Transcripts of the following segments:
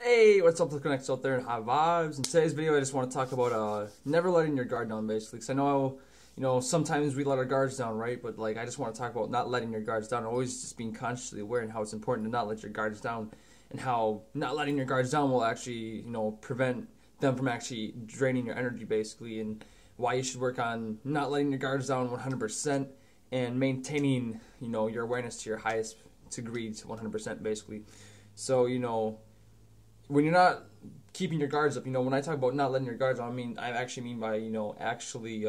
Hey, what's up, the connects out there and high vibes? In today's video, I just want to talk about never letting your guard down, basically. Because I know, sometimes we let our guards down, right? But like, I just want to talk about not letting your guards down, always just being consciously aware and how it's important to not let your guards down, and how not letting your guards down will actually, prevent them from actually draining your energy, basically, and why you should work on not letting your guards down 100% and maintaining, your awareness to your highest degree to 100%, basically. So, when you're not keeping your guards up, when I talk about not letting your guards down, I actually mean by, actually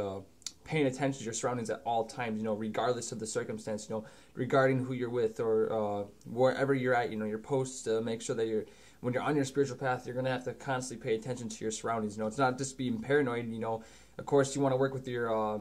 paying attention to your surroundings at all times, regardless of the circumstance, regarding who you're with or wherever you're at, your posts to make sure that when you're on your spiritual path, you're going to have to constantly pay attention to your surroundings. It's not just being paranoid, of course you want to work with your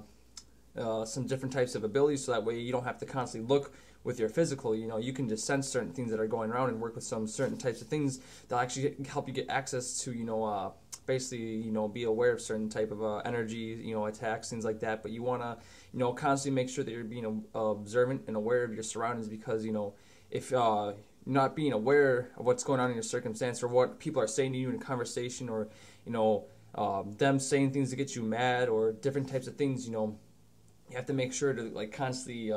some different types of abilities, so that way you don't have to constantly look with your physical. You can just sense certain things that are going around and work with some certain types of things that actually help you get access to, basically, be aware of certain type of energy, attacks, things like that. But you want to, constantly make sure that you're being observant and aware of your surroundings, because, if you're not being aware of what's going on in your circumstance, or what people are saying to you in a conversation, or, them saying things to get you mad, or different types of things, you have to make sure to like constantly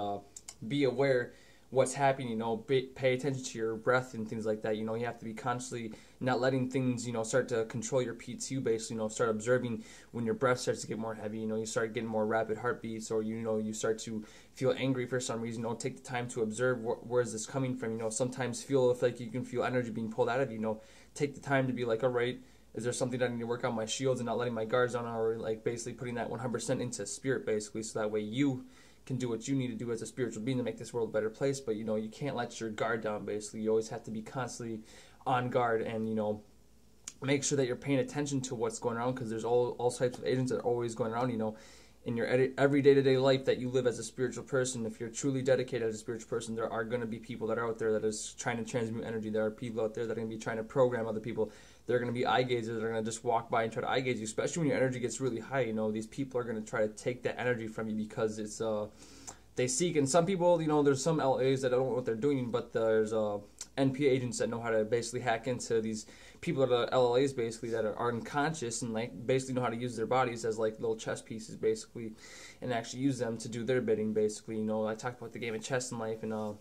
be aware what's happening. Pay attention to your breath and things like that. You have to be constantly not letting things start to control your PTU. Basically, start observing when your breath starts to get more heavy. You start getting more rapid heartbeats, or you start to feel angry for some reason. Take the time to observe where is this coming from. Sometimes feel if like you can feel energy being pulled out of you. Take the time to be like, all right, is there something that I need to work on my shields and not letting my guards down, or like basically putting that 100% into spirit, basically, so that way you can do what you need to do as a spiritual being to make this world a better place. But you can't let your guard down, basically. You always have to be constantly on guard, and make sure that you're paying attention to what's going on, because there's all types of agents that are always going around, in your every day-to-day life that you live as a spiritual person. If you're truly dedicated as a spiritual person, there are going to be people that are out there that is trying to transmute energy. There are people out there that are going to be trying to program other people. There are going to be eye gazers that are going to just walk by and try to eye gaze you, especially when your energy gets really high. These people are going to try to take that energy from you, because it's they seek. And some people, there's some LAs that don't know what they're doing, but there's NP agents that know how to basically hack into these people that are LLAs, basically, that are unconscious, and like basically know how to use their bodies as like little chess pieces, basically, and actually use them to do their bidding, basically. I talked about the game of chess in life in one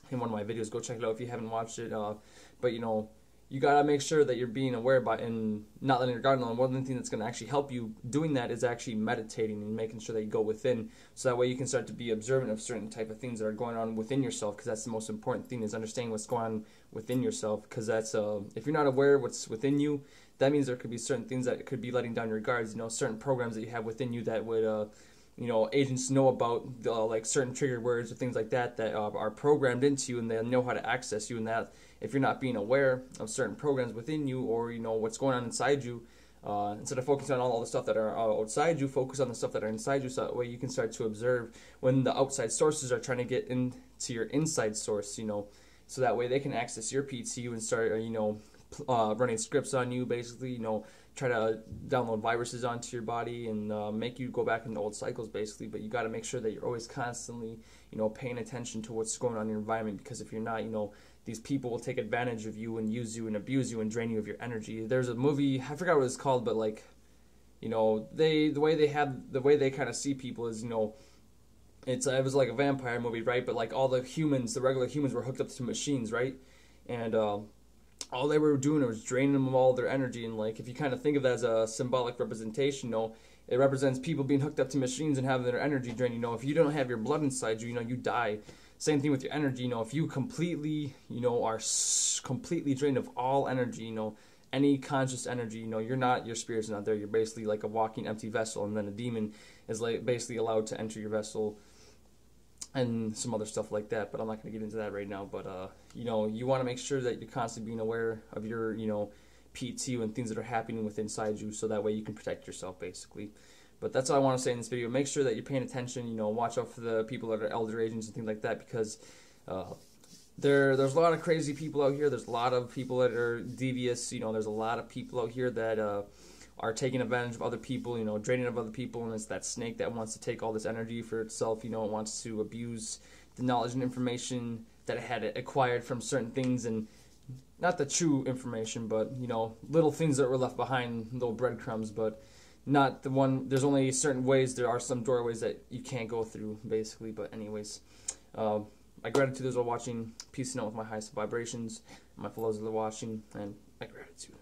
of my videos. Go check it out if you haven't watched it. But you gotta make sure that you're being aware about and not letting your guard down. One of the things that's gonna actually help you doing that is actually meditating and making sure that you go within, so that way you can start to be observant of certain type of things that are going on within yourself. Because that's the most important thing, is understanding what's going on within yourself. Because that's if you're not aware of what's within you, that means there could be certain things that could be letting down your guards. Certain programs that you have within you that would agents know about, like certain trigger words or things like that that are programmed into you, and they know how to access you. And that if you're not being aware of certain programs within you, or what's going on inside you, instead of focusing on all the stuff that are outside you, focus on the stuff that are inside you, so that way you can start to observe when the outside sources are trying to get into your inside source, so that way they can access your PTU and start running scripts on you, basically, try to download viruses onto your body and make you go back into old cycles, basically. But you got to make sure that you're always constantly, paying attention to what's going on in your environment, because if you're not, these people will take advantage of you and use you and abuse you and drain you of your energy. There's a movie, I forgot what it's called, but like, the way they kind of see people is, it was like a vampire movie, right? But like all the regular humans were hooked up to machines, right? And all they were doing was draining them of all their energy. And like, if you kind of think of that as a symbolic representation, it represents people being hooked up to machines and having their energy drained. If you don't have your blood inside you, you die. Same thing with your energy. If you completely, are completely drained of all energy, any conscious energy, your spirit's not there. You're basically like a walking empty vessel, and then a demon is like basically allowed to enter your vessel, and some other stuff like that. But I'm not going to get into that right now. But you want to make sure that you're constantly being aware of your PTU and things that are happening within inside you, so that way you can protect yourself, basically. But that's all I want to say in this video. Make sure that you're paying attention. Watch out for the people that are elder agents and things like that, because there's a lot of crazy people out here. There's a lot of people that are devious. There's a lot of people out here that are taking advantage of other people, draining of other people, and it's that snake that wants to take all this energy for itself. It wants to abuse the knowledge and information that it had acquired from certain things, and not the true information, but you know, little things that were left behind, little breadcrumbs, but not the one. There's only certain ways. There are some doorways that you can't go through, basically. But anyways, my gratitude is all watching. Peace out with my highest vibrations. My fellows that are watching, and my gratitude.